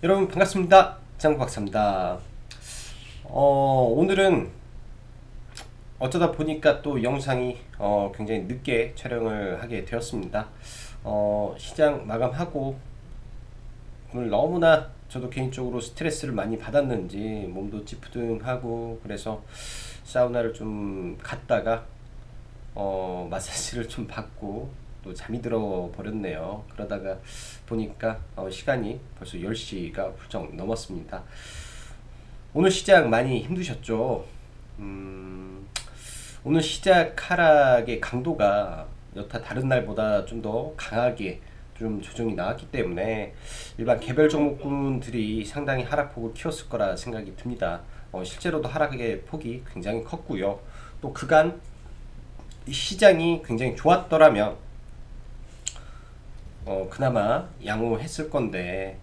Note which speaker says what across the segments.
Speaker 1: 여러분 반갑습니다. 짱박사입니다. 오늘은 어쩌다 보니까 또 영상이 굉장히 늦게 촬영을 하게 되었습니다. 시장 마감하고 오늘 너무나 저도 개인적으로 스트레스를 많이 받았는지 몸도 찌푸둥하고 그래서 사우나를 좀 갔다가 마사지를 좀 받고 또 잠이 들어 버렸네요. 그러다가 보니까 시간이 벌써 10시가 훌쩍 넘었습니다. 오늘 시작 많이 힘드셨죠? 오늘 시작 하락의 강도가 여타 다른 날보다 좀 더 강하게 좀 조정이 나왔기 때문에 일반 개별 종목군들이 상당히 하락폭을 키웠을 거라 생각이 듭니다. 실제로도 하락의 폭이 굉장히 컸고요. 또 그간 시장이 굉장히 좋았더라면 그나마 양호했을 건데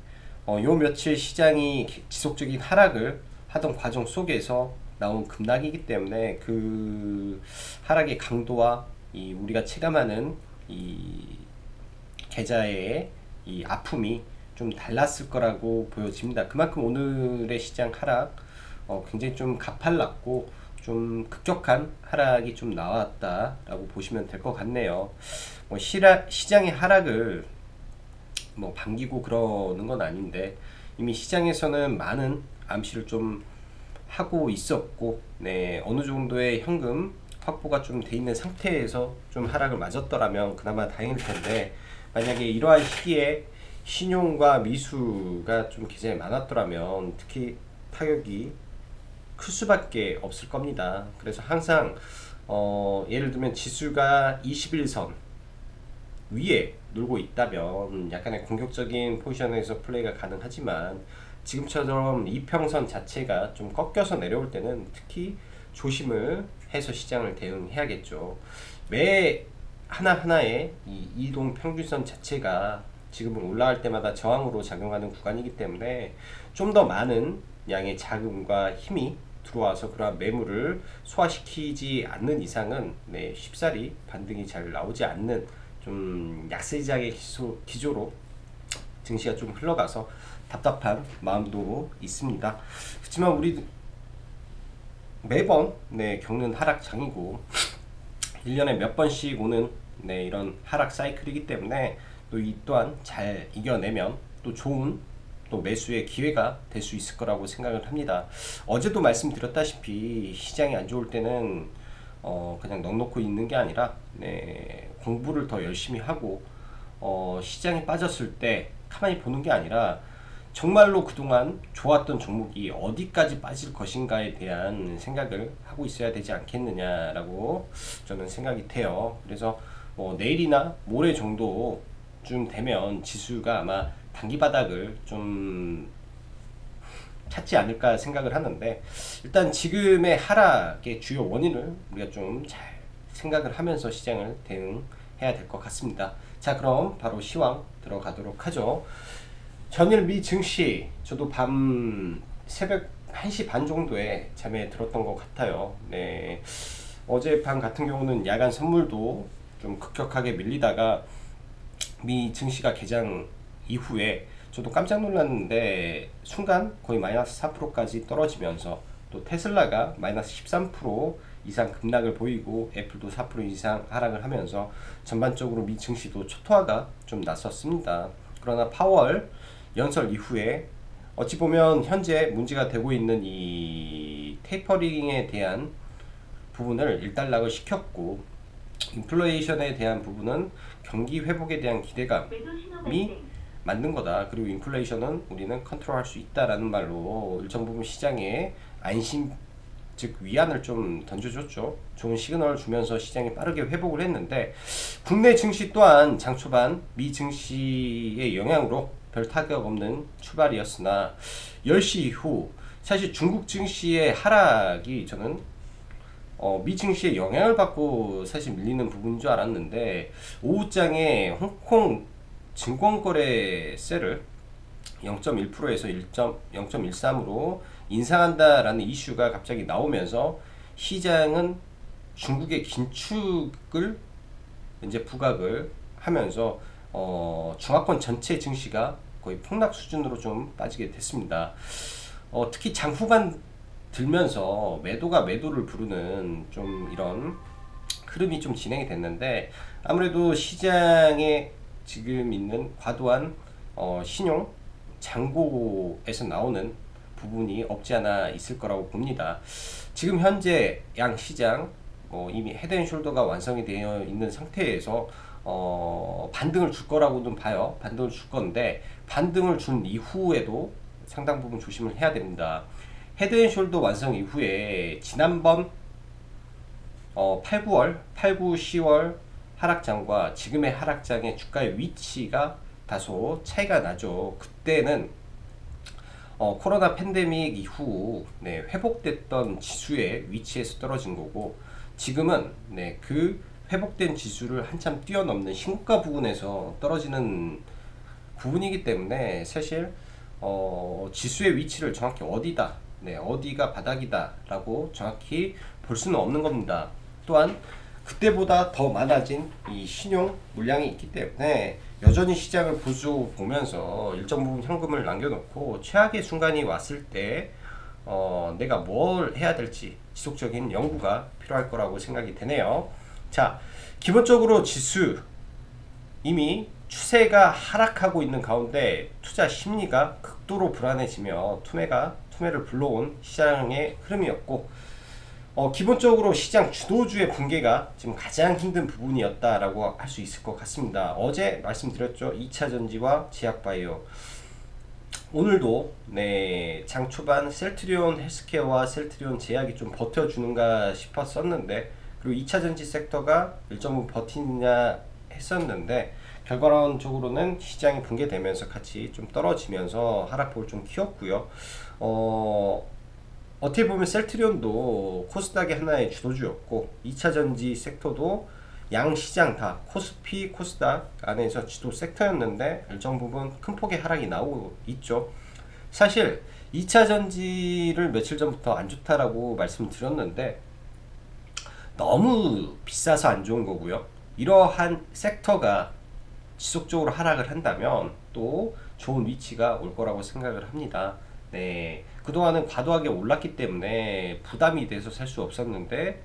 Speaker 1: 요 며칠 시장이 지속적인 하락을 하던 과정 속에서 나온 급락이기 때문에 그 하락의 강도와 이 우리가 체감하는 이 계좌의 이 아픔이 좀 달랐을 거라고 보여집니다. 그만큼 오늘의 시장 하락 굉장히 좀 가팔랐고 좀 급격한 하락이 좀 나왔다라고 보시면 될 것 같네요. 시장의 하락을 반기고 그러는 건 아닌데 이미 시장에서는 많은 암시를 좀 하고 있었고, 네, 어느 정도의 현금 확보가 좀 돼 있는 상태에서 좀 하락을 맞았더라면 그나마 다행일 텐데, 만약에 이러한 시기에 신용과 미수가 좀 계좌에 많았더라면 특히 타격이 클 수밖에 없을 겁니다. 그래서 항상 예를 들면 지수가 21선 위에 놀고 있다면 약간의 공격적인 포지션에서 플레이가 가능하지만 지금처럼 이평선 자체가 좀 꺾여서 내려올 때는 특히 조심을 해서 시장을 대응해야겠죠. 매 하나하나의 이 이동 평균선 자체가 지금은 올라갈 때마다 저항으로 작용하는 구간이기 때문에 좀 더 많은 양의 자금과 힘이 들어와서 그러한 매물을 소화시키지 않는 이상은 쉽사리 반등이 잘 나오지 않는 좀 약세장의 기조로 증시가 좀 흘러가서 답답한 마음도 있습니다. 그렇지만 우리 매번 겪는 하락장이고 1년에 몇 번씩 오는 이런 하락 사이클이기 때문에 또 이 또한 잘 이겨내면 또 좋은 또 매수의 기회가 될 수 있을 거라고 생각을 합니다. 어제도 말씀드렸다시피 시장이 안 좋을 때는 그냥 넋놓고 있는 게 아니라 공부를 더 열심히 하고 시장이 빠졌을 때 가만히 보는 게 아니라 정말로 그동안 좋았던 종목이 어디까지 빠질 것인가에 대한 생각을 하고 있어야 되지 않겠느냐라고 저는 생각이 돼요. 그래서 내일이나 모레 정도쯤 되면 지수가 아마 단기 바닥을 좀 찾지 않을까 생각을 하는데, 일단 지금의 하락의 주요 원인을 우리가 좀 잘 생각을 하면서 시장을 대응해야 될 것 같습니다. 자, 그럼 바로 시황 들어가도록 하죠. 전일 미 증시 저도 새벽 1시 반 정도에 잠에 들었던 것 같아요. 네, 어젯밤 같은 경우는 야간 선물도 좀 급격하게 밀리다가 미 증시가 개장 이후에 저도 깜짝 놀랐는데 순간 거의 마이너스 4%까지 떨어지면서 또 테슬라가 마이너스 13% 이상 급락을 보이고 애플도 4% 이상 하락을 하면서 전반적으로 미 증시도 초토화가 좀 났었습니다. 그러나 파월 연설 이후에 어찌 보면 현재 문제가 되고 있는 이 테이퍼링에 대한 부분을 일단락을 시켰고, 인플레이션에 대한 부분은 경기 회복에 대한 기대감이 만든 거다. 그리고 인플레이션은 우리는 컨트롤할 수 있다라는 말로 일정 부분 시장에 안심, 즉 위안을 좀 던져줬죠. 좋은 시그널을 주면서 시장이 빠르게 회복을 했는데, 국내 증시 또한 장 초반 미 증시의 영향으로 별 타격 없는 출발이었으나 10시 이후 사실 중국 증시의 하락이 저는 미 증시의 영향을 받고 사실 밀리는 부분인 줄 알았는데, 오후장에 홍콩 증권거래세를 0.1%에서 0.13으로 인상한다라는 이슈가 갑자기 나오면서 시장은 중국의 긴축을 이제 부각을 하면서 중화권 전체 증시가 거의 폭락 수준으로 좀 빠지게 됐습니다. 특히 장 후반 들면서 매도가 매도를 부르는 좀 이런 흐름이 좀 진행이 됐는데, 아무래도 시장에 지금 있는 과도한 신용 잔고에서 나오는 부분이 없지 않아 있을 거라고 봅니다. 지금 현재 양 시장 이미 헤드앤숄더가 완성이 되어 있는 상태에서 반등을 줄 거라고는 봐요. 반등을 줄 건데, 반등을 준 이후에도 상당 부분 조심을 해야 됩니다. 헤드앤숄더 완성 이후에 지난번 8, 9월, 8, 9, 10월 하락장과 지금의 하락장의 주가의 위치가 다소 차이가 나죠. 그때는 코로나 팬데믹 이후 회복됐던 지수의 위치에서 떨어진 거고, 지금은 그 회복된 지수를 한참 뛰어넘는 신고가 부분에서 떨어지는 부분이기 때문에, 사실 지수의 위치를 정확히 어디다, 어디가 바닥이다 라고 정확히 볼 수는 없는 겁니다. 또한 그때보다 더 많아진 이 신용 물량이 있기 때문에 여전히 시장을 보면서 일정 부분 현금을 남겨놓고 최악의 순간이 왔을 때 내가 뭘 해야 될지 지속적인 연구가 필요할 거라고 생각이 되네요. 자, 기본적으로 지수 이미 추세가 하락하고 있는 가운데 투자 심리가 극도로 불안해지며 투매를 불러온 시장의 흐름이었고, 기본적으로 시장 주도주의 붕괴가 지금 가장 힘든 부분이었다라고 할 수 있을 것 같습니다. 어제 말씀드렸죠. 2차전지와 제약바이오. 오늘도 장 초반 셀트리온 헬스케어와 셀트리온 제약이 좀 버텨주는가 싶었었는데, 그리고 2차전지 섹터가 일정 부분 버티느냐 했었는데, 결과론적으로는 시장이 붕괴되면서 같이 좀 떨어지면서 하락폭을 좀 키웠고요. 어떻게 보면 셀트리온도 코스닥의 하나의 주도주였고, 2차전지 섹터도 양 시장 다 코스피, 코스닥 안에서 주도 섹터였는데 일정 부분 큰 폭의 하락이 나오고 있죠. 사실 2차전지를 며칠 전부터 안 좋다라고 말씀드렸는데, 너무 비싸서 안 좋은 거고요. 이러한 섹터가 지속적으로 하락을 한다면 또 좋은 위치가 올 거라고 생각을 합니다. 그동안은 과도하게 올랐기 때문에 부담이 돼서 살 수 없었는데,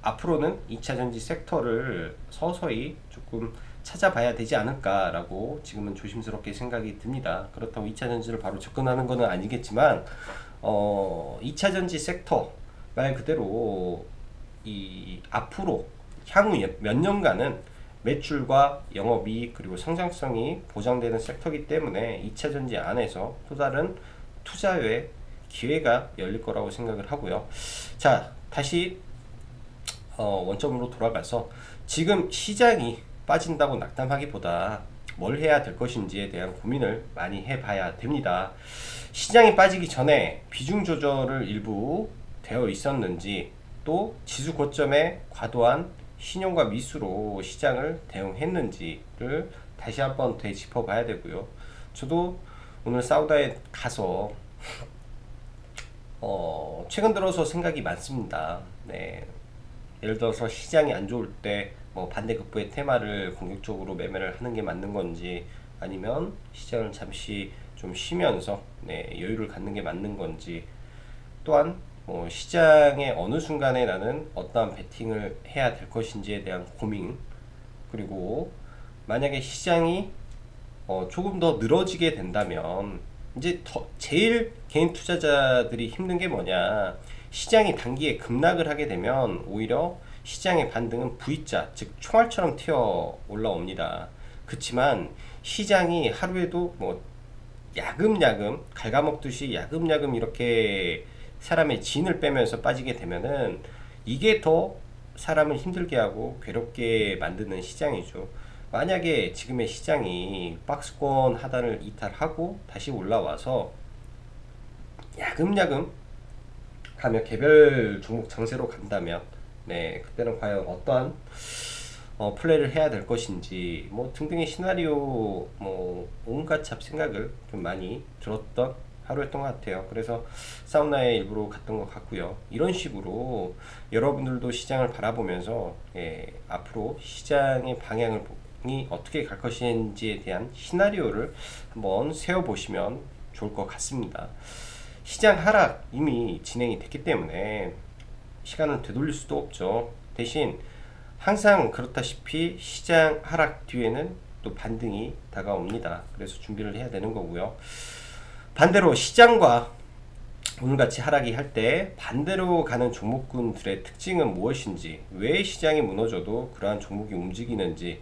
Speaker 1: 앞으로는 2차전지 섹터를 서서히 조금 찾아봐야 되지 않을까라고 지금은 조심스럽게 생각이 듭니다. 그렇다고 2차전지를 바로 접근하는 것은 아니겠지만, 2차전지 섹터 말 그대로 앞으로 향후 몇 년간은 매출과 영업이익 그리고 성장성이 보장되는 섹터이기 때문에 2차전지 안에서 또 다른 투자의 기회가 열릴 거라고 생각을 하고요. 자, 다시 원점으로 돌아가서 지금 시장이 빠진다고 낙담하기보다 뭘 해야 될 것인지에 대한 고민을 많이 해봐야 됩니다. 시장이 빠지기 전에 비중 조절을 일부 되어 있었는지, 또 지수 고점에 과도한 신용과 미수로 시장을 대응했는지를 다시 한번 되짚어 봐야 되고요. 저도 오늘 사우다에 가서 최근 들어서 생각이 많습니다. 예를 들어서 시장이 안 좋을 때 반대급부의 테마를 공격적으로 매매를 하는 게 맞는 건지, 아니면 시장을 잠시 좀 쉬면서 여유를 갖는 게 맞는 건지, 또한 시장의 어느 순간에 나는 어떠한 베팅을 해야 될 것인지에 대한 고민, 그리고 만약에 시장이 조금 더 늘어지게 된다면 이제 제일 개인 투자자들이 힘든 게 뭐냐, 시장이 단기에 급락을 하게 되면 오히려 시장의 반등은 V자, 즉 총알처럼 튀어 올라옵니다. 그렇지만 시장이 하루에도 야금야금 갉아먹듯이 야금야금 이렇게 사람의 진을 빼면서 빠지게 되면은 이게 더 사람을 힘들게 하고 괴롭게 만드는 시장이죠. 만약에 지금의 시장이 박스권 하단을 이탈하고 다시 올라와서 야금야금 가며 개별 종목 장세로 간다면, 그때는 과연 어떠한 플레이를 해야 될 것인지 등등의 시나리오 온갖 잡생각을 좀 많이 들었던 하루였던 것 같아요. 그래서 사우나에 일부러 갔던 것 같고요. 이런 식으로 여러분들도 시장을 바라보면서 앞으로 시장의 방향을 어떻게 갈 것인지에 대한 시나리오를 한번 세워보시면 좋을 것 같습니다. 시장 하락 이미 진행이 됐기 때문에 시간을 되돌릴 수도 없죠. 대신 항상 그렇다시피 시장 하락 뒤에는 또 반등이 다가옵니다. 그래서 준비를 해야 되는 거고요. 반대로 시장과 오늘같이 하락이 할 때 반대로 가는 종목군들의 특징은 무엇인지, 왜 시장이 무너져도 그러한 종목이 움직이는지,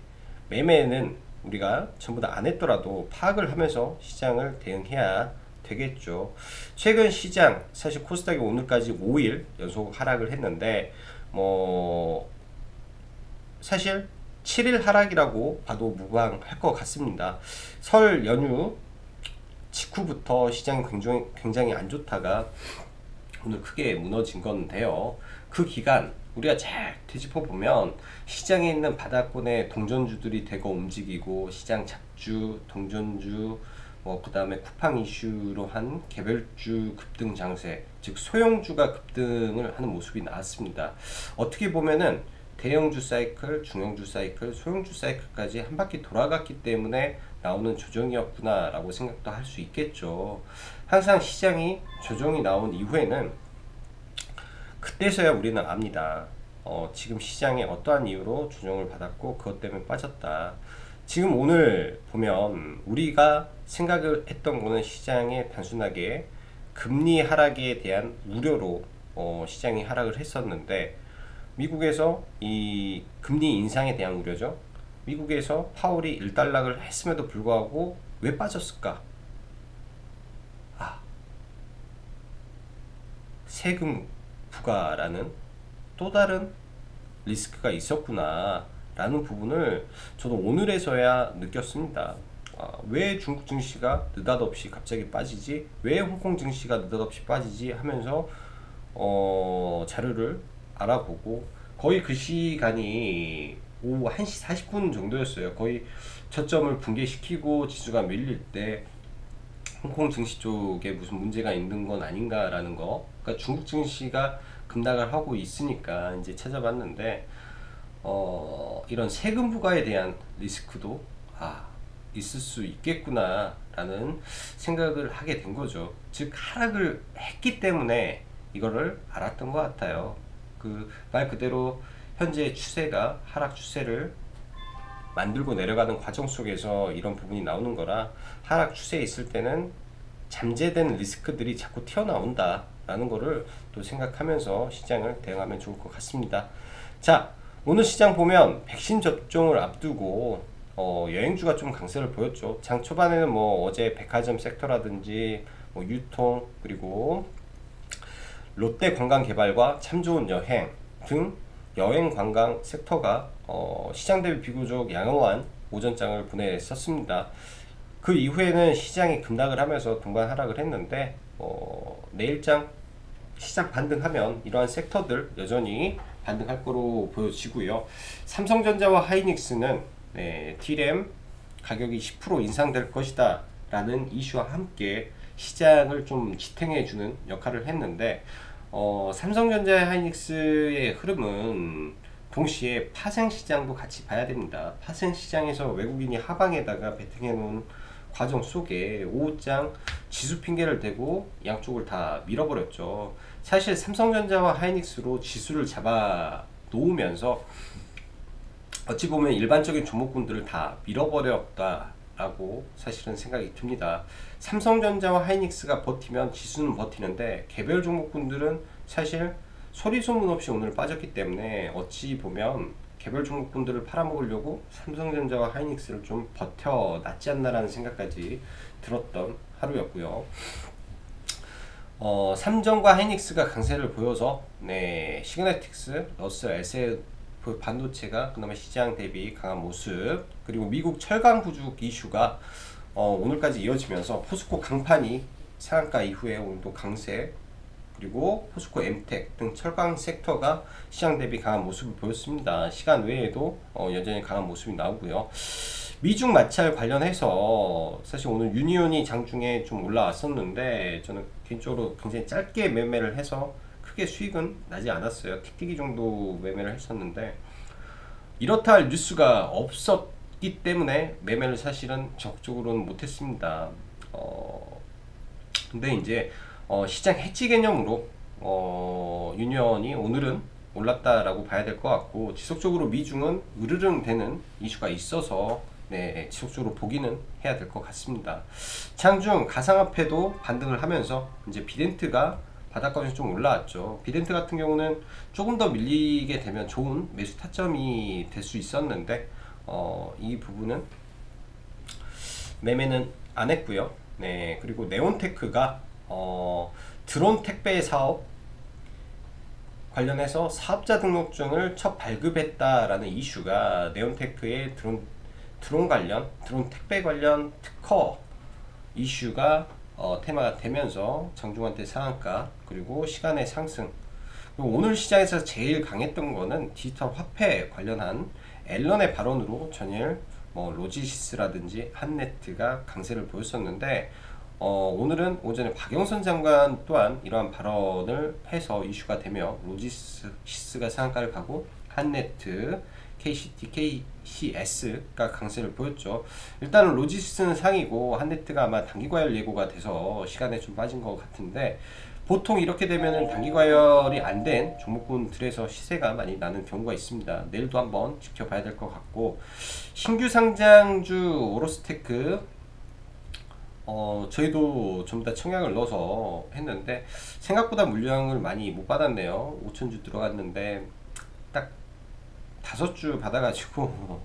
Speaker 1: 매매는 우리가 전부 다 안 했더라도 파악을 하면서 시장을 대응해야 되겠죠. 최근 시장 사실 코스닥이 오늘까지 5일 연속 하락을 했는데 사실 7일 하락이라고 봐도 무방할 것 같습니다. 설 연휴 직후부터 시장이 굉장히 안 좋다가 오늘 크게 무너진 건데요. 그 기간 우리가 잘 뒤집어 보면 시장에 있는 바닥권의 동전주들이 대거 움직이고, 시장 잡주, 동전주, 그 다음에 쿠팡 이슈로 한 개별주 급등 장세, 즉 소형주가 급등을 하는 모습이 나왔습니다. 어떻게 보면은 대형주 사이클, 중형주 사이클, 소형주 사이클까지 한 바퀴 돌아갔기 때문에 나오는 조정이었구나 라고 생각도 할 수 있겠죠. 항상 시장이 조정이 나온 이후에는 그때서야 우리는 압니다. 지금 시장에 어떠한 이유로 조정을 받았고 그것 때문에 빠졌다. 지금 오늘 보면 우리가 생각을 했던 거는 시장에 단순하게 금리 하락에 대한 우려로 시장이 하락을 했었는데, 미국에서 이 금리 인상에 대한 우려죠. 미국에서 파월이 일단락을 했음에도 불구하고 왜 빠졌을까? 세금 부과라는 또 다른 리스크가 있었구나 라는 부분을 저도 오늘에서야 느꼈습니다. 왜 중국 증시가 느닷없이 갑자기 빠지지? 왜 홍콩 증시가 느닷없이 빠지지? 하면서 자료를 알아보고, 거의 그 시간이 오후 1시 40분 정도였어요. 거의 저점을 붕괴시키고 지수가 밀릴 때 홍콩 증시 쪽에 무슨 문제가 있는 건 아닌가 라는 거, 그러니까 중국 증시가 급락을 하고 있으니까 이제 찾아봤는데 이런 세금 부과에 대한 리스크도 있을 수 있겠구나 라는 생각을 하게 된 거죠. 즉 하락을 했기 때문에 이거를 알았던 것 같아요. 그 말 그대로 현재 추세가 하락 추세를 만들고 내려가는 과정 속에서 이런 부분이 나오는 거라, 하락 추세에 있을 때는 잠재된 리스크들이 자꾸 튀어나온다 라는 거를 또 생각하면서 시장을 대응하면 좋을 것 같습니다. 자, 오늘 시장 보면 백신 접종을 앞두고 여행주가 좀 강세를 보였죠. 장 초반에는 어제 백화점 섹터라든지 유통, 그리고 롯데 관광개발과 참 좋은 여행 등 여행 관광 섹터가 시장 대비 비교적 양호한 오전장을 보냈었습니다. 그 이후에는 시장이 급락을 하면서 동반 하락을 했는데 내일장 시장 반등하면 이러한 섹터들 여전히 반등할 거로 보여지고요. 삼성전자와 하이닉스는 D램 가격이 10% 인상될 것이다 라는 이슈와 함께 시장을 좀 지탱해주는 역할을 했는데, 삼성전자의 하이닉스의 흐름은 동시에 파생시장도 같이 봐야 됩니다. 파생시장에서 외국인이 하방에다가 베팅해 놓은 과정 속에 오후장 지수 핑계를 대고 양쪽을 다 밀어버렸죠. 사실 삼성전자와 하이닉스로 지수를 잡아 놓으면서 어찌 보면 일반적인 종목군들을 다 밀어버렸다 라고 사실은 생각이 듭니다. 삼성전자와 하이닉스가 버티면 지수는 버티는데 개별 종목군들은 사실 소리 소문 없이 오늘 빠졌기 때문에 어찌 보면 개별 종목군들을 팔아먹으려고 삼성전자와 하이닉스를 좀 버텨놨지 않나라는 생각까지 들었던 하루였고요. 삼성과 하이닉스가 강세를 보여서 시그네틱스, 러셀, SF 반도체가 그나마 시장 대비 강한 모습, 그리고 미국 철강 부족 이슈가 오늘까지 이어지면서 포스코 강판이 상한가 이후에 오늘도 강세, 그리고 포스코 엠텍 등 철강 섹터가 시장 대비 강한 모습을 보였습니다. 시간 외에도 여전히 강한 모습이 나오고요. 미중 마찰 관련해서 사실 오늘 유니온이 장중에 좀 올라왔었는데 저는 개인적으로 굉장히 짧게 매매를 해서 크게 수익은 나지 않았어요. 틱틱이 정도 매매를 했었는데 이렇다 할 뉴스가 있기 때문에 매매를 사실은 적극적으로는 못했습니다. 근데 이제 시장 해지 개념으로 유니언이 오늘은 올랐다라고 봐야 될 것 같고, 지속적으로 미중은 으르릉 되는 이슈가 있어서 네, 지속적으로 보기는 해야 될 것 같습니다. 장중 가상화폐도 반등을 하면서 이제 비덴트가 바닥권에서 좀 올라왔죠. 비덴트 같은 경우는 조금 더 밀리게 되면 좋은 매수 타점이 될 수 있었는데 이 부분은 매매는 안 했고요. 네, 그리고 네온테크가 드론 택배 사업 관련해서 사업자 등록증을 첫 발급했다라는 이슈가 네온테크의 드론 관련, 드론 택배 관련 특허 이슈가 테마가 되면서 장중한테 상한가, 그리고 시간의 상승. 그리고 오늘 시장에서 제일 강했던 거는 디지털 화폐 관련한 앨런의 발언으로 전일 로지시스라든지 한네트가 강세를 보였었는데, 오늘은 오전에 박영선 장관 또한 이러한 발언을 해서 이슈가 되며 로지시스가 상한가를 가고 한네트, KCT, KCS가 강세를 보였죠. 일단은 로지시스는 상이고 한네트가 아마 단기과열 예고가 돼서 시간에 좀 빠진 것 같은데, 보통 이렇게 되면은 단기과열이 안 된 종목군들에서 시세가 많이 나는 경우가 있습니다. 내일도 한번 지켜봐야 될 것 같고, 신규 상장주 오로스테크 저희도 전부 다 청약을 넣어서 했는데 생각보다 물량을 많이 못 받았네요. 5,000주 들어갔는데 딱 5주 받아가지고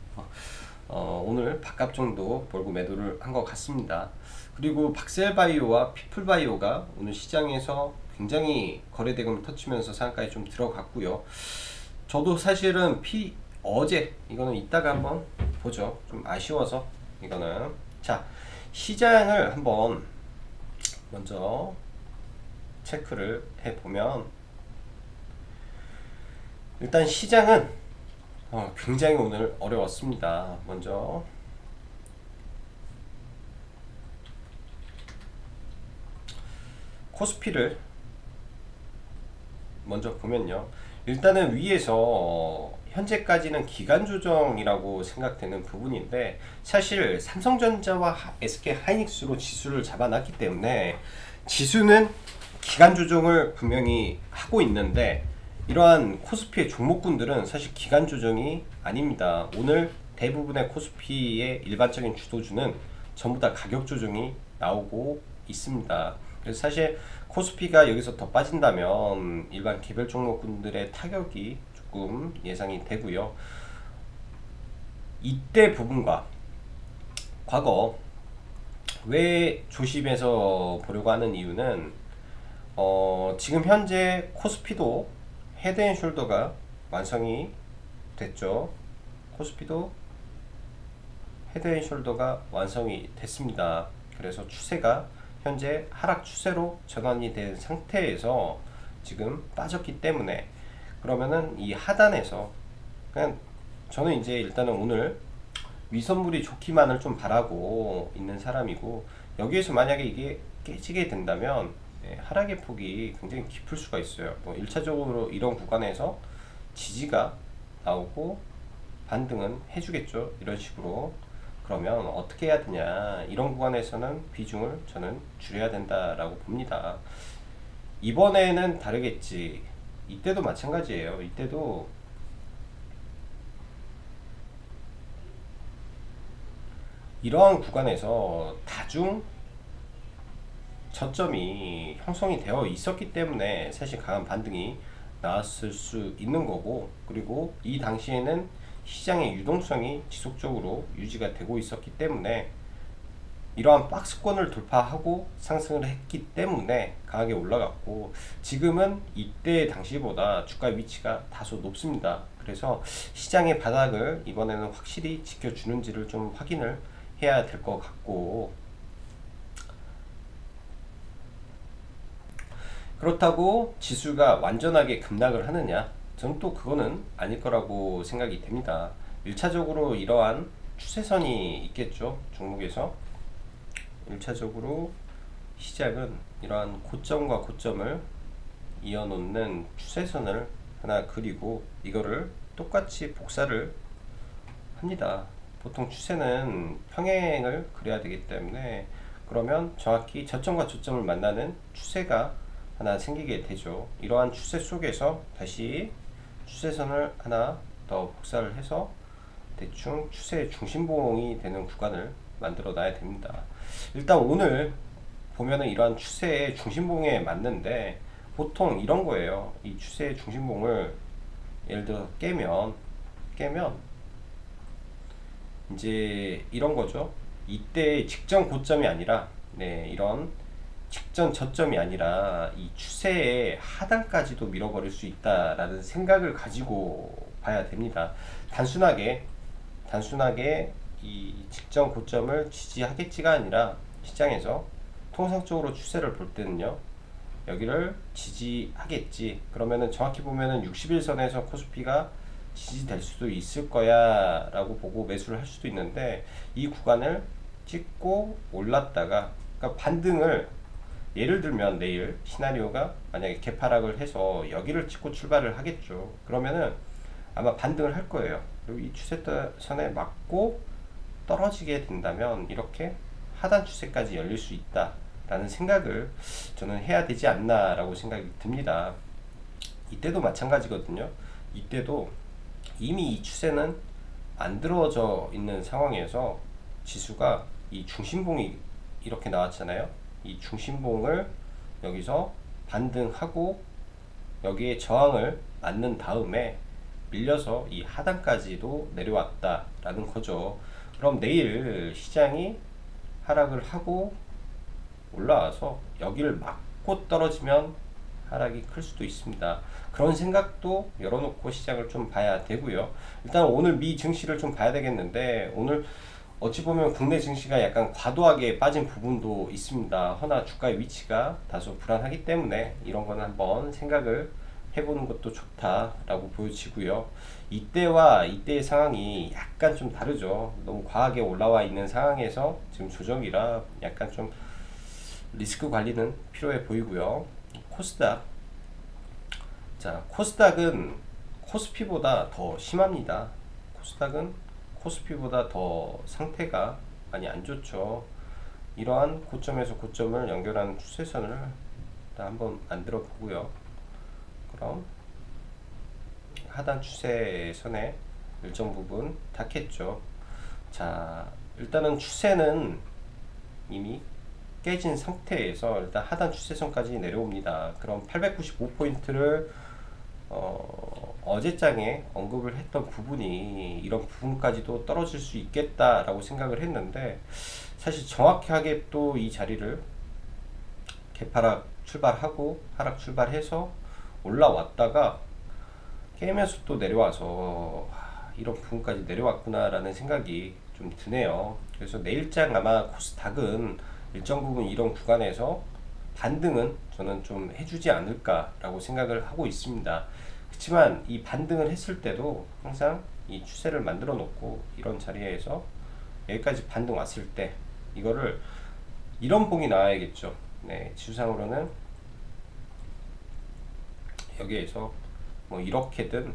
Speaker 1: 오늘 밥값 정도 벌고 매도를 한 것 같습니다. 그리고 박셀바이오와 피플바이오가 오늘 시장에서 굉장히 거래대금을 터치면서 상한가에 좀 들어갔고요. 저도 사실은 어제 이거는 이따가 한번 보죠. 좀 아쉬워서 이거는. 자, 시장을 한번 먼저 체크를 해보면, 일단 시장은 굉장히 오늘 어려웠습니다. 먼저 코스피를 먼저 보면요, 일단은 위에서 현재까지는 기간 조정이라고 생각되는 부분인데, 사실 삼성전자와 SK하이닉스로 지수를 잡아놨기 때문에 지수는 기간 조정을 분명히 하고 있는데, 이러한 코스피의 종목군들은 사실 기간 조정이 아닙니다. 오늘 대부분의 코스피의 일반적인 주도주는 전부 다 가격 조정이 나오고 있습니다. 그래서 사실 코스피가 여기서 더 빠진다면 일반 개별 종목군들의 타격이 조금 예상이 되고요. 이때 부분과 과거 왜 조심해서 보려고 하는 이유는 지금 현재 코스피도 헤드앤숄더가 완성이 됐죠. 코스피도 헤드앤숄더가 완성이 됐습니다. 그래서 추세가 현재 하락 추세로 전환이 된 상태에서 지금 빠졌기 때문에, 그러면은 이 하단에서 그냥 저는 이제 일단은 오늘 위선물이 좋기만을 좀 바라고 있는 사람이고, 여기에서 만약에 이게 깨지게 된다면 하락의 폭이 굉장히 깊을 수가 있어요. 1차적으로 이런 구간에서 지지가 나오고 반등은 해주겠죠. 이런 식으로. 그러면 어떻게 해야 되냐, 이런 구간에서는 비중을 저는 줄여야 된다라고 봅니다. 이번에는 다르겠지. 이때도 마찬가지예요. 이때도 이러한 구간에서 다중 저점이 형성이 되어 있었기 때문에 사실 강한 반등이 나왔을 수 있는 거고, 그리고 이 당시에는 시장의 유동성이 지속적으로 유지가 되고 있었기 때문에 이러한 박스권을 돌파하고 상승을 했기 때문에 강하게 올라갔고, 지금은 이때 당시보다 주가 위치가 다소 높습니다. 그래서 시장의 바닥을 이번에는 확실히 지켜주는지를 좀 확인을 해야 될 것 같고, 그렇다고 지수가 완전하게 급락을 하느냐, 저는 또 그거는 아닐 거라고 생각이 됩니다. 1차적으로 이러한 추세선이 있겠죠. 종목에서 1차적으로 시작은 이러한 고점과 고점을 이어놓는 추세선을 하나 그리고 이거를 똑같이 복사를 합니다. 보통 추세는 평행을 그려야 되기 때문에, 그러면 정확히 저점과 저점을 만나는 추세가 하나 생기게 되죠. 이러한 추세 속에서 다시 추세선을 하나 더 복사를 해서 대충 추세의 중심봉이 되는 구간을 만들어 놔야 됩니다. 일단 오늘 보면은 이러한 추세의 중심봉에 맞는데, 보통 이런 거예요. 이 추세의 중심봉을 예를 들어 깨면 이제 이런 거죠. 이때 직전 고점이 아니라, 이런 직전 저점이 아니라 이 추세의 하단까지도 밀어버릴 수 있다라는 생각을 가지고 봐야 됩니다. 단순하게 이 직전 고점을 지지하겠지가 아니라, 시장에서 통상적으로 추세를 볼 때는요, 여기를 지지하겠지, 그러면은 정확히 보면은 60일선에서 코스피가 지지될 수도 있을 거야 라고 보고 매수를 할 수도 있는데, 이 구간을 찍고 올랐다가, 그러니까 반등을, 예를 들면 내일 시나리오가 만약에 개파락을 해서 여기를 찍고 출발을 하겠죠. 그러면은 아마 반등을 할 거예요. 그리고 이 추세선에 맞고 떨어지게 된다면 이렇게 하단 추세까지 열릴 수 있다 라는 생각을 저는 해야 되지 않나 라고 생각이 듭니다. 이때도 마찬가지거든요. 이때도 이미 이 추세는 만들어져 있는 상황에서 지수가 이 중심봉이 이렇게 나왔잖아요. 이 중심봉을 여기서 반등하고 여기에 저항을 맞는 다음에 밀려서 이 하단까지도 내려왔다 라는 거죠. 그럼 내일 시장이 하락을 하고 올라와서 여기를 막고 떨어지면 하락이 클 수도 있습니다. 그런 생각도 열어놓고 시장을 좀 봐야 되고요. 일단 오늘 미 증시를 좀 봐야 되겠는데, 오늘 어찌 보면 국내 증시가 약간 과도하게 빠진 부분도 있습니다. 허나 주가의 위치가 다소 불안하기 때문에 이런 거는 한번 생각을 해보는 것도 좋다라고 보여지고요. 이때와 이때의 상황이 약간 좀 다르죠. 너무 과하게 올라와 있는 상황에서 지금 조정이라 약간 좀 리스크 관리는 필요해 보이고요. 코스닥, 자, 코스닥은 코스피보다 더 심합니다. 코스닥은 코스피보다 더 상태가 많이 안 좋죠. 이러한 고점에서 고점을 연결하는 추세선을 한번 만들어 보고요. 그럼 하단 추세선의 일정 부분 닿겠죠. 자, 일단은 추세는 이미 깨진 상태에서 일단 하단 추세선까지 내려옵니다. 그럼 895포인트를 어제장에 언급을 했던 부분이 이런 부분까지도 떨어질 수 있겠다라고 생각을 했는데, 사실 정확하게 또 이 자리를 개파락 출발하고 하락 출발해서 올라왔다가 깨면서 또 내려와서 이런 부분까지 내려왔구나 라는 생각이 좀 드네요. 그래서 내일장 아마 코스닥은 일정 부분 이런 구간에서 반등은 저는 좀 해주지 않을까 라고 생각을 하고 있습니다. 그렇지만 이 반등을 했을 때도 항상 이 추세를 만들어 놓고 이런 자리에서 여기까지 반등 왔을 때 이거를 이런 봉이 나와야겠죠. 지수상으로는 여기에서 뭐 이렇게든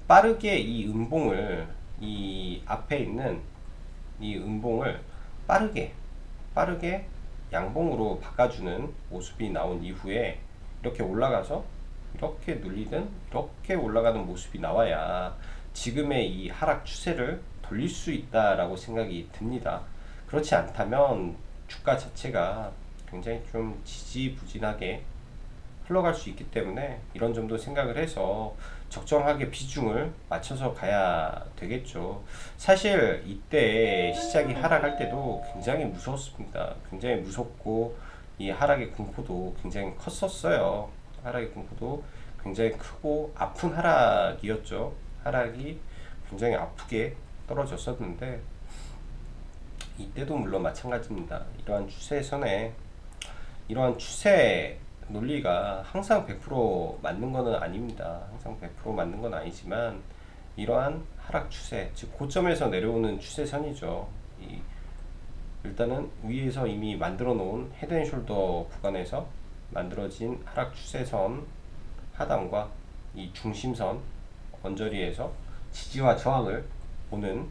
Speaker 1: 빠르게 이 음봉을, 이 앞에 있는 이 음봉을 빠르게 양봉으로 바꿔주는 모습이 나온 이후에 이렇게 올라가서 이렇게 눌리든 이렇게 올라가는 모습이 나와야 지금의 이 하락 추세를 돌릴 수 있다라고 생각이 듭니다. 그렇지 않다면 주가 자체가 굉장히 좀 지지부진하게 흘러갈 수 있기 때문에 이런 점도 생각을 해서 적정하게 비중을 맞춰서 가야 되겠죠. 사실 이때 시장이 하락할 때도 굉장히 무서웠습니다. 굉장히 무섭고 이 하락의 공포도 굉장히 컸었어요. 하락의 공포도 굉장히 크고 아픈 하락이었죠. 하락이 굉장히 아프게 떨어졌었는데, 이때도 물론 마찬가지입니다. 이러한 추세선에 이러한 추세 논리가 항상 100% 맞는 것은 아닙니다. 항상 100% 맞는 건 아니지만 이러한 하락 추세, 즉 고점에서 내려오는 추세선이죠. 일단은 위에서 이미 만들어 놓은 헤드앤숄더 구간에서 만들어진 하락 추세선 하단과 이 중심선 언저리에서 지지와 저항을 보는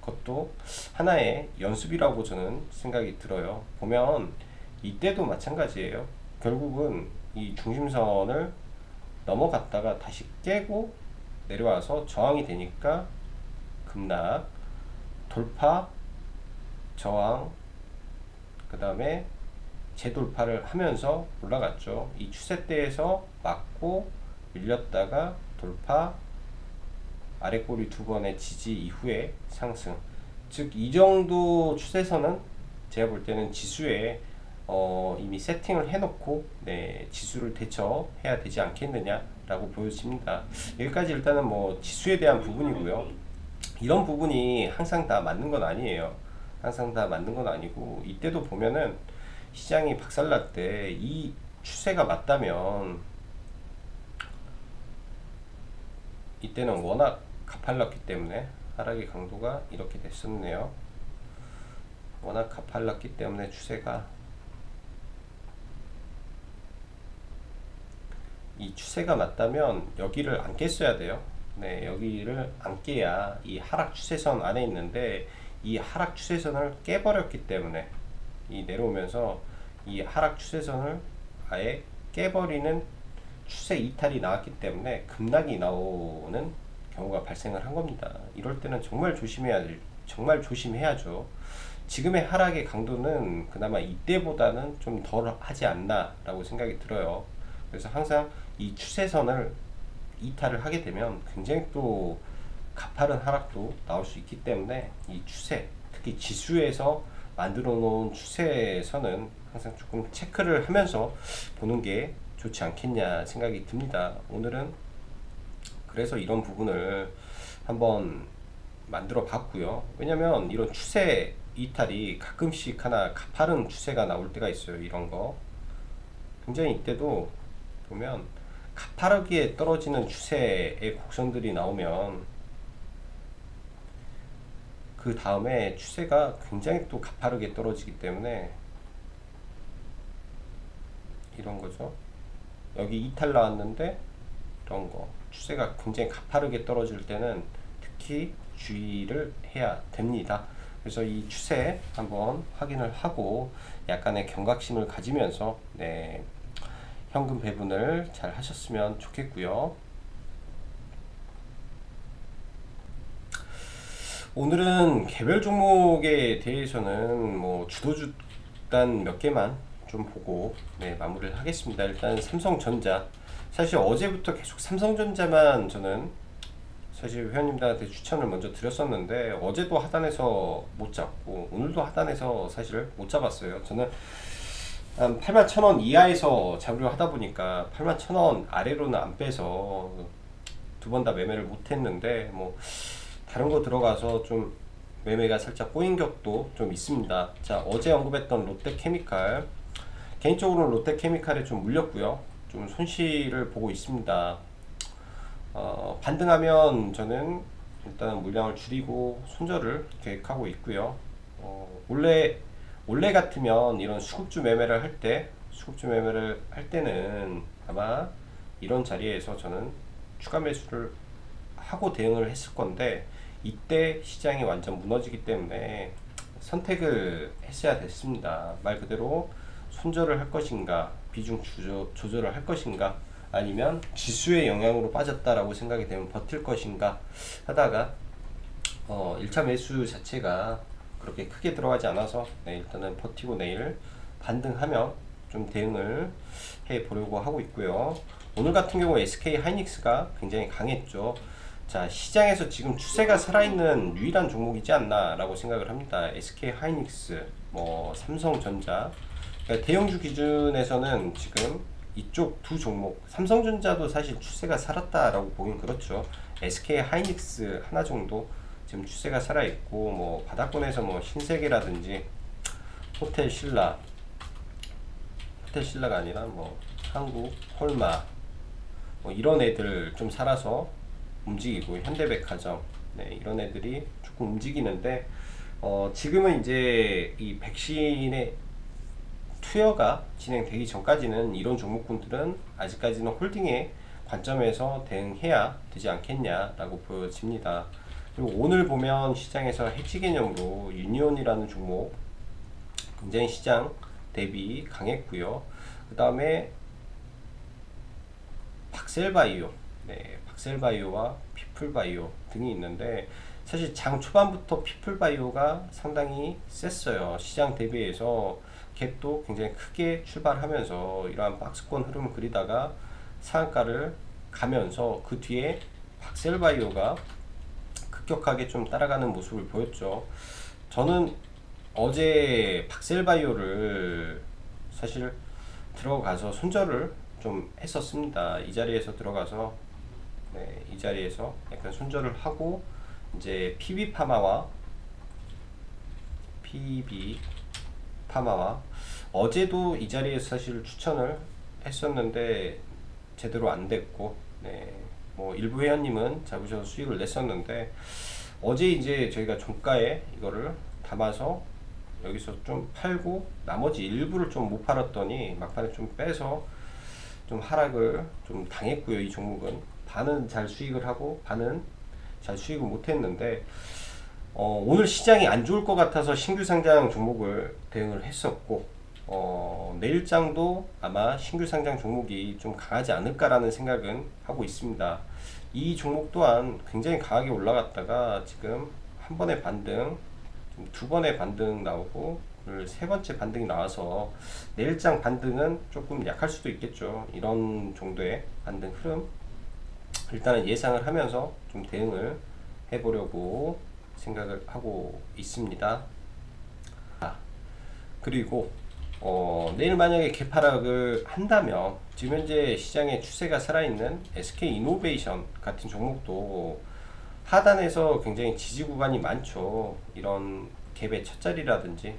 Speaker 1: 그것도 하나의 연습이라고 저는 생각이 들어요. 보면 이때도 마찬가지예요. 결국은 이 중심선을 넘어갔다가 다시 깨고 내려와서 저항이 되니까 급락, 돌파, 저항, 그 다음에 재돌파를 하면서 올라갔죠. 이 추세대에서 맞고 밀렸다가 돌파, 아래 꼬리 두 번의 지지 이후에 상승. 즉 이 정도 추세선은 제가 볼 때는 지수에 이미 세팅을 해놓고 지수를 대처해야 되지 않겠느냐라고 보여집니다. 여기까지 일단은 뭐 지수에 대한 부분이고요. 이런 부분이 항상 다 맞는 건 아니에요. 항상 다 맞는 건 아니고, 이때도 보면은 시장이 박살날 때 이 추세가 맞다면 이때는 워낙 가팔랐기 때문에 하락의 강도가 이렇게 됐었네요. 워낙 가팔랐기 때문에 추세가, 이 추세가 맞다면 여기를 안 깼어야 돼요. 여기를 안 깨야 이 하락 추세선 안에 있는데, 이 하락 추세선을 깨버렸기 때문에 이 내려오면서 이 하락 추세선을 아예 깨버리는 추세 이탈이 나왔기 때문에 급락이 나오는 경우가 발생을 한 겁니다. 이럴 때는 정말 조심해야죠. 지금의 하락의 강도는 그나마 이때보다는 좀 덜 하지 않나 라고 생각이 들어요. 그래서 항상 이 추세선을 이탈을 하게 되면 굉장히 또 가파른 하락도 나올 수 있기 때문에 이 추세, 특히 지수에서 만들어 놓은 추세선은 항상 조금 체크를 하면서 보는 게 좋지 않겠냐 생각이 듭니다. 오늘은 그래서 이런 부분을 한번 만들어 봤고요. 왜냐면 이런 추세 이탈이 가끔씩 하나 가파른 추세가 나올 때가 있어요. 이런 거 굉장히 이때도 보면 가파르게 떨어지는 추세의 곡선들이 나오면 그 다음에 추세가 굉장히 또 가파르게 떨어지기 때문에 이런 거죠. 여기 이탈 나왔는데 이런 거 추세가 굉장히 가파르게 떨어질 때는 특히 주의를 해야 됩니다. 그래서 이 추세 한번 확인을 하고 약간의 경각심을 가지면서 현금 배분을 잘 하셨으면 좋겠고요. 오늘은 개별 종목에 대해서는 뭐 주도주단 몇 개만 좀 보고 마무리를 하겠습니다. 일단 삼성전자, 사실 어제부터 계속 삼성전자만 저는 사실 회원님들한테 추천을 먼저 드렸었는데, 어제도 하단에서 못 잡고 오늘도 하단에서 사실 못 잡았어요. 저는 한 81,000원 이하에서 잡으려 하다 보니까 81,000원 아래로는 안 빼서 두 번 다 매매를 못 했는데, 뭐 다른 거 들어가서 좀 매매가 살짝 꼬인 격도 좀 있습니다. 자, 어제 언급했던 롯데케미칼, 개인적으로는 롯데케미칼에 좀 물렸고요. 좀 손실을 보고 있습니다. 반등하면 저는 일단 물량을 줄이고 손절을 계획하고 있고요. 원래 같으면 이런 수급주 매매를 할 때는 아마 이런 자리에서 저는 추가 매수를 하고 대응을 했을 건데, 이때 시장이 완전 무너지기 때문에 선택을 했어야 됐습니다. 말 그대로 손절을 할 것인가, 비중 조절을 할 것인가, 아니면 지수의 영향으로 빠졌다라고 생각이 되면 버틸 것인가 하다가 1차 매수 자체가 그렇게 크게 들어가지 않아서 일단은 버티고 내일 반등하면 좀 대응을 해 보려고 하고 있고요. 오늘 같은 경우 SK 하이닉스가 굉장히 강했죠. 자, 시장에서 지금 추세가 살아있는 유일한 종목이지 않나 라고 생각을 합니다. SK 하이닉스, 뭐 삼성전자, 그러니까 대형주 기준에서는 지금 이쪽 두 종목, 삼성전자도 사실 추세가 살았다라고 보긴 그렇죠. SK 하이닉스 하나 정도 지금 추세가 살아있고, 뭐 바닥권에서 뭐 신세계라든지 호텔신라가 아니라 뭐 한국 홀마, 뭐 이런 애들 좀 살아서 움직이고, 현대백화점, 이런 애들이 조금 움직이는데, 지금은 이제 이 백신의 투여가 진행되기 전까지는 이런 종목군들은 아직까지는 홀딩의 관점에서 대응해야 되지 않겠냐라고 보여집니다. 그리고 오늘 보면 시장에서 해지 개념으로 유니온이라는 종목 굉장히 시장 대비 강했고요. 그 다음에 박셀바이오, 네, 박셀바이오와 피플바이오 등이 있는데, 사실 장 초반부터 피플바이오가 상당히 셌어요. 시장 대비해서 갭도 굉장히 크게 출발하면서 이러한 박스권 흐름을 그리다가 상한가를 가면서 그 뒤에 박셀바이오가 급격하게 좀 따라가는 모습을 보였죠. 저는 어제 박셀바이오를 사실 들어가서 손절을 좀 했었습니다. 이 자리에서 들어가서, 네, 이 자리에서 약간 손절을 하고 이제 PB파마와 어제도 이 자리에서 사실 추천을 했었는데 제대로 안 됐고, 네, 뭐 일부 회원님은 잡으셔서 수익을 냈었는데, 어제 이제 저희가 종가에 이거를 담아서 여기서 좀 팔고 나머지 일부를 좀 못 팔았더니 막판에 좀 빼서 좀 하락을 좀 당했고요. 이 종목은 반은 잘 수익을 하고 반은 잘 수익을 못 했는데, 오늘 시장이 안 좋을 것 같아서 신규 상장 종목을 대응을 했었고, 내일장도 아마 신규 상장 종목이 좀 강하지 않을까라는 생각은 하고 있습니다. 이 종목 또한 굉장히 강하게 올라갔다가 지금 한 번의 반등, 두 번의 반등 나오고 세 번째 반등이 나와서 내일장 반등은 조금 약할 수도 있겠죠. 이런 정도의 반등 흐름 일단은 예상을 하면서 좀 대응을 해보려고 생각을 하고 있습니다. 그리고 내일 만약에 개파락을 한다면 지금 현재 시장의 추세가 살아있는 SK이노베이션 같은 종목도 하단에서 굉장히 지지 구간이 많죠. 이런 갭의 첫 자리라든지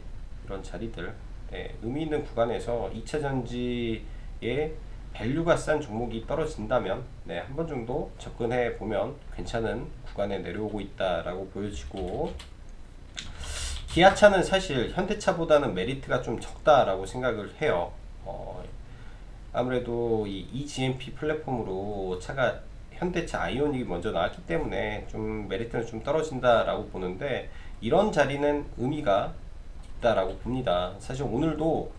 Speaker 1: 이런 자리들, 네, 의미 있는 구간에서 2차전지의 밸류가 싼 종목이 떨어진다면, 네, 한 번 정도 접근해 보면 괜찮은 구간에 내려오고 있다라고 보여지고, 기아차는 사실 현대차보다는 메리트가 좀 적다라고 생각을 해요. 아무래도 이 eGMP 플랫폼으로 차가 현대차 아이오닉이 먼저 나왔기 때문에 좀 메리트는 좀 떨어진다라고 보는데, 이런 자리는 의미가 있다라고 봅니다. 사실 오늘도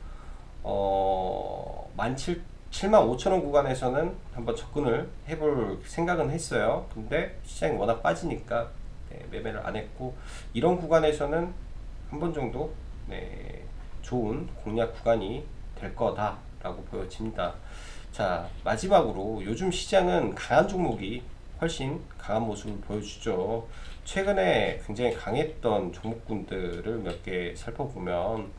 Speaker 1: 75,000원 구간에서는 한번 접근을 해볼 생각은 했어요. 근데 시장이 워낙 빠지니까, 네, 매매를 안 했고, 이런 구간에서는 한 번 정도, 네, 좋은 공략 구간이 될 거다라고 보여집니다. 자, 마지막으로 요즘 시장은 강한 종목이 훨씬 강한 모습을 보여주죠. 최근에 굉장히 강했던 종목군들을 몇 개 살펴보면,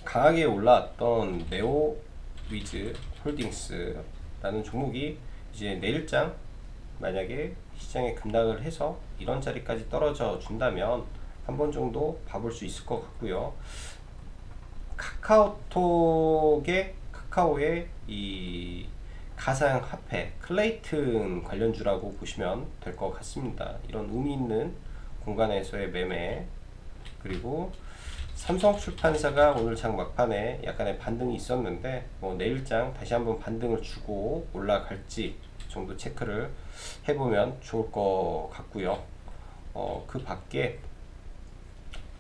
Speaker 1: 강하게 올라왔던 네오위즈 홀딩스라는 종목이 이제 내일장 만약에 시장에 급락을 해서 이런 자리까지 떨어져 준다면 한 번 정도 봐볼 수 있을 것 같고요. 카카오의 이 가상화폐 클레이튼 관련주라고 보시면 될 것 같습니다. 이런 의미 있는 공간에서의 매매, 그리고 삼성출판사가 오늘 장 막판에 약간의 반등이 있었는데, 뭐 내일장 다시 한번 반등을 주고 올라갈지 정도 체크를 해보면 좋을 것 같고요. 그 밖에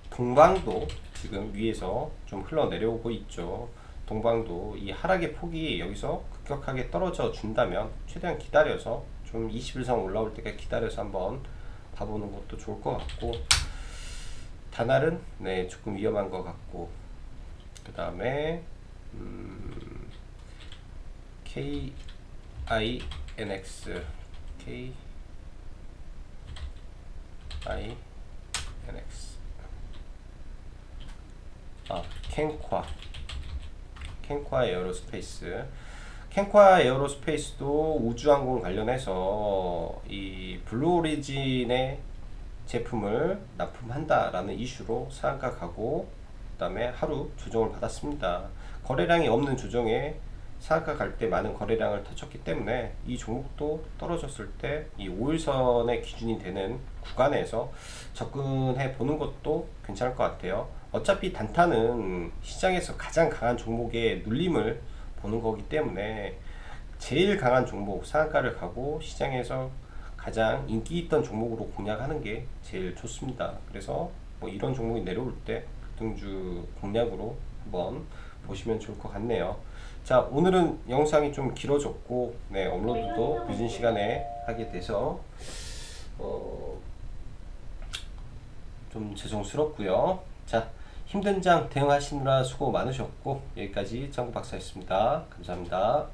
Speaker 1: 동방도 지금 위에서 좀 흘러내려오고 있죠. 동방도 이 하락의 폭이 여기서 급격하게 떨어져 준다면 최대한 기다려서 좀 20일선 올라올 때까지 기다려서 한번 봐보는 것도 좋을 것 같고, 다날은, 네, 조금 위험한 것 같고, 그 다음에 KINX 캔콰 에어로스페이스. 캔콰 에어로스페이스도 우주항공 관련해서 이 블루오리진의 제품을 납품한다라는 이슈로 상한가 가고, 그 다음에 하루 조정을 받았습니다. 거래량이 없는 조정에 상한가 갈 때 많은 거래량을 터쳤기 때문에 이 종목도 떨어졌을 때 이 5일선의 기준이 되는 구간에서 접근해 보는 것도 괜찮을 것 같아요. 어차피 단타는 시장에서 가장 강한 종목의 눌림을 보는 거기 때문에 제일 강한 종목 상한가를 가고 시장에서 가장 인기 있던 종목으로 공략하는 게 제일 좋습니다. 그래서 뭐 이런 종목이 내려올 때 급등주 공략으로 한번 보시면 좋을 것 같네요. 자, 오늘은 영상이 좀 길어졌고, 네, 업로드도 늦은 시간에 하게 돼서 좀 죄송스럽고요. 자, 힘든 장 대응하시느라 수고 많으셨고, 여기까지 짱구 박사였습니다. 감사합니다.